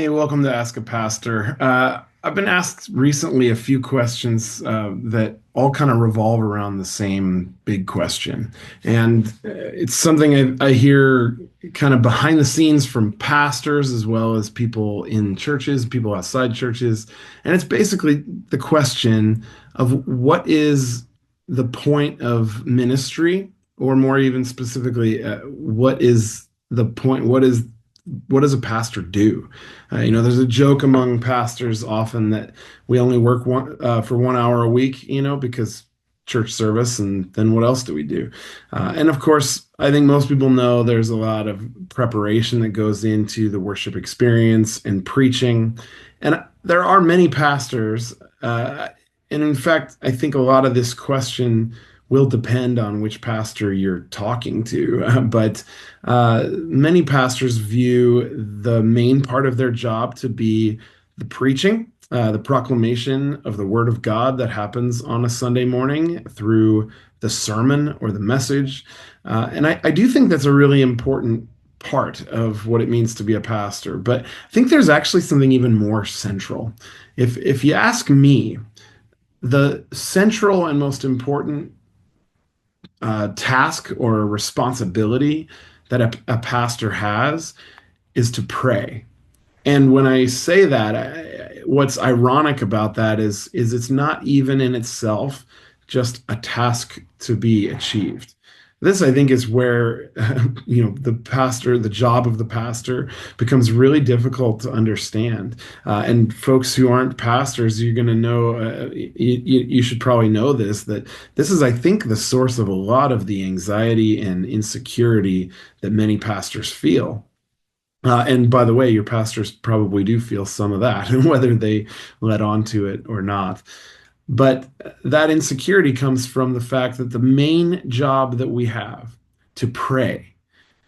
Hey, welcome to Ask a Pastor. I've been asked recently a few questions that all kind of revolve around the same big question. And it's something I hear kind of behind the scenes from pastors as well as people in churches, people outside churches. And it's basically the question of what is the point of ministry, or more even specifically, what is the point? What does a pastor do? There's a joke among pastors often that we only work for 1 hour a week, because church service, and then what else do we do? And of course, I think most people know there's a lot of preparation that goes into the worship experience and preaching. And there are many pastors, and in fact, I think a lot of this question will depend on which pastor you're talking to. But many pastors view the main part of their job to be the preaching, the proclamation of the word of God that happens on a Sunday morning through the sermon or the message. And I do think that's a really important part of what it means to be a pastor. But I think there's actually something even more central. If you ask me, the central and most important task or responsibility that a pastor has is to pray. And when I say that, what's ironic about that is it's not even in itself just a task to be achieved. This, I think, is where the job of the pastor becomes really difficult to understand. And folks who aren't pastors, you're going to know, you should probably know this, that this is, I think, the source of a lot of the anxiety and insecurity that many pastors feel. And by the way, your pastors probably do feel some of that, whether they let on to it or not. But that insecurity comes from the fact that the main job that we have, to pray,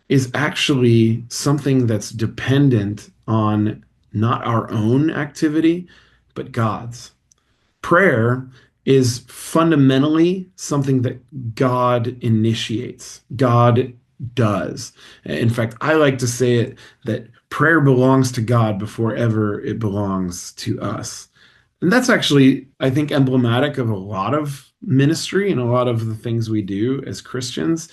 is actually something that's dependent on not our own activity, but God's. Prayer is fundamentally something that God initiates, God does. In fact, I like to say it that prayer belongs to God before ever it belongs to us. And that's actually, I think, emblematic of a lot of ministry and a lot of the things we do as Christians.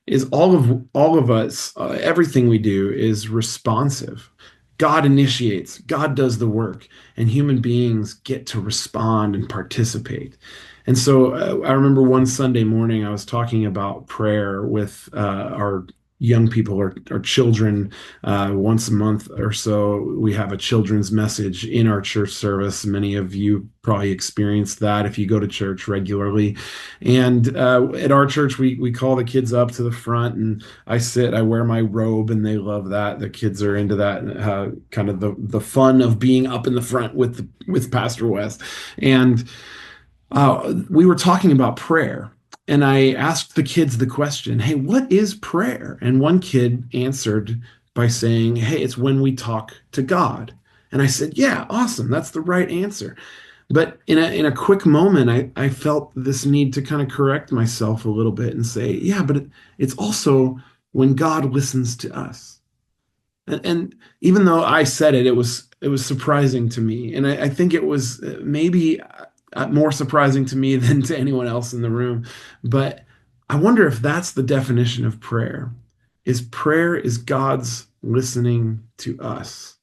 Is all of us, everything we do is responsive. God initiates, God does the work, and human beings get to respond and participate. And so I remember one Sunday morning I was talking about prayer with our young people or children. Once a month or so, we have a children's message in our church service. Many of you probably experienced that if you go to church regularly. And at our church, we call the kids up to the front, and I wear my robe, and they love that. The kids are into that, kind of the fun of being up in the front with Pastor Wes. And we were talking about prayer, and I asked the kids the question, hey, what is prayer? And one kid answered by saying, hey, it's when we talk to God. And I said, yeah, awesome. That's the right answer. But in a quick moment, I felt this need to kind of correct myself a little bit and say, yeah, but it's also when God listens to us. And even though I said it, it was surprising to me. And I think it was maybe more surprising to me than to anyone else in the room. But I wonder if that's the definition of prayer. Prayer is God's listening to us.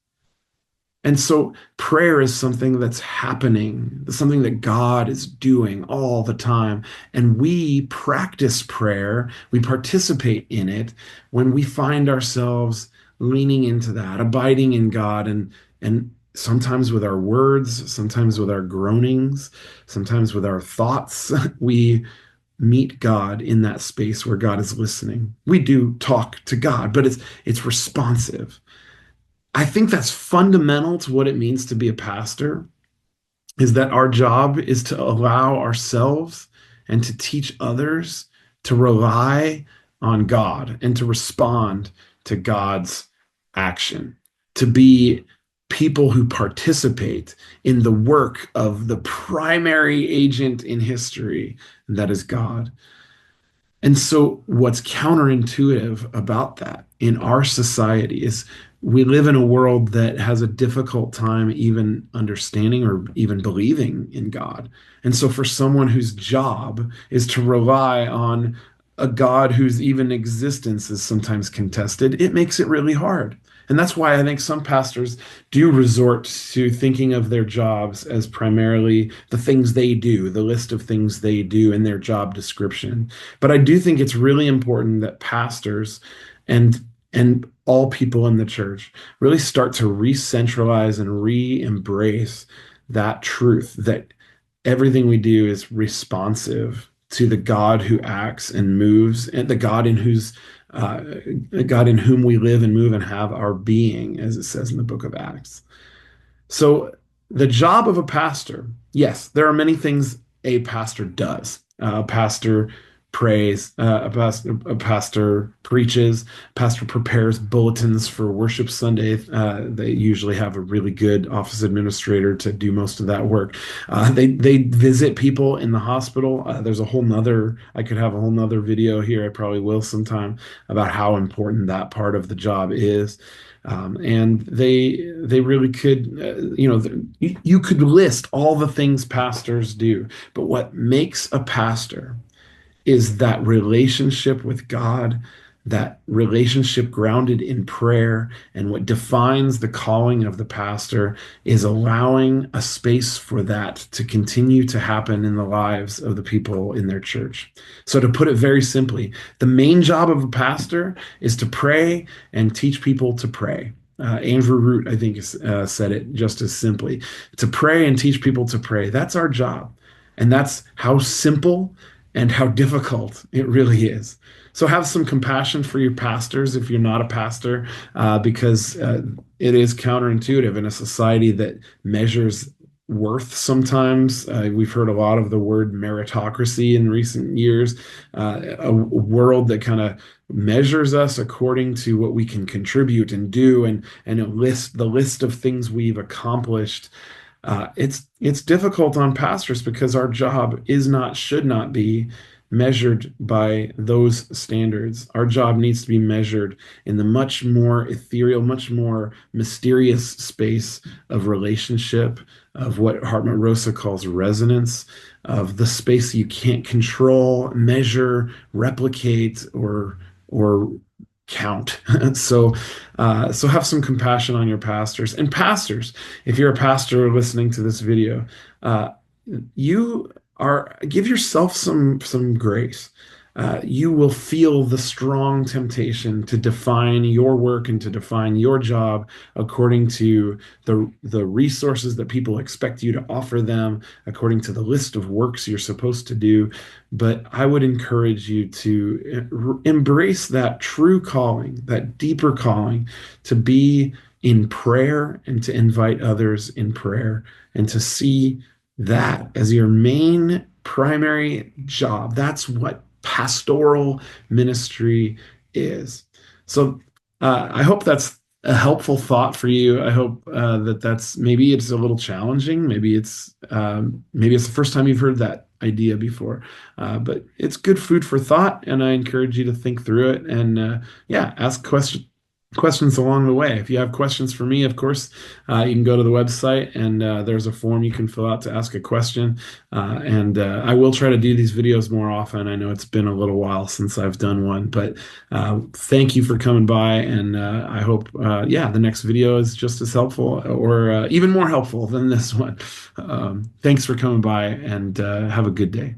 And so prayer is something that's happening, something that God is doing all the time. And we practice prayer, we participate in it when we find ourselves leaning into that, abiding in God, and sometimes with our words, sometimes with our groanings, sometimes with our thoughts, we meet God in that space where God is listening. We do talk to God, but it's responsive. I think that's fundamental to what it means to be a pastor, is that our job is to allow ourselves and to teach others to rely on God and to respond to God's action, to be people who participate in the work of the primary agent in history, and that is God. And so, what's counterintuitive about that in our society is we live in a world that has a difficult time even understanding or even believing in God. And so, for someone whose job is to rely on a God whose even existence is sometimes contested, it makes it really hard. And that's why I think some pastors do resort to thinking of their jobs as primarily the things they do, the list of things they do in their job description. But I do think it's really important that pastors and all people in the church really start to re-centralize and re-embrace that truth that everything we do is responsive to the God who acts and moves, and uh, the God in whom we live and move and have our being, as it says in the book of Acts. So, the job of a pastor, yes, there are many things a pastor does. A pastor prays, a pastor preaches, pastor prepares bulletins for worship Sunday. They usually have a really good office administrator to do most of that work. They visit people in the hospital. There's a whole nother, I could have a whole nother video here. I probably will sometime about how important that part of the job is. And they really could, you could list all the things pastors do, but what makes a pastor is that relationship with God, that relationship grounded in prayer. And what defines the calling of the pastor is allowing a space for that to continue to happen in the lives of the people in their church. So, to put it very simply, the main job of a pastor is to pray and teach people to pray. Andrew Root, I think, said it just as simply to pray and teach people to pray. That's our job. And that's how simple and how difficult it really is. So have some compassion for your pastors if you're not a pastor, because it is counterintuitive in a society that measures worth sometimes. We've heard a lot of the word meritocracy in recent years, a world that kind of measures us according to what we can contribute and do, and the list of things we've accomplished. It's difficult on pastors because our job is not, should not be measured by those standards. Our job needs to be measured in the much more ethereal, much more mysterious space of relationship, of what Hartmut Rosa calls resonance, of the space you can't control, measure, replicate, or count. So have some compassion on your pastors. And pastors, if you're a pastor listening to this video, you are give yourself some grace. You will feel the strong temptation to define your work and to define your job according to the resources that people expect you to offer them, according to the list of works you're supposed to do. But I would encourage you to embrace that true calling, that deeper calling, to be in prayer and to invite others in prayer and to see that as your main primary job. That's what pastoral ministry is. So I hope that's a helpful thought for you. I hope that's maybe it's a little challenging. Maybe it's the first time you've heard that idea before, but it's good food for thought, and I encourage you to think through it and ask questions along the way. If you have questions for me, of course, you can go to the website and there's a form you can fill out to ask a question. And I will try to do these videos more often. I know it's been a little while since I've done one, but thank you for coming by. And I hope, the next video is just as helpful or even more helpful than this one. Thanks for coming by and have a good day.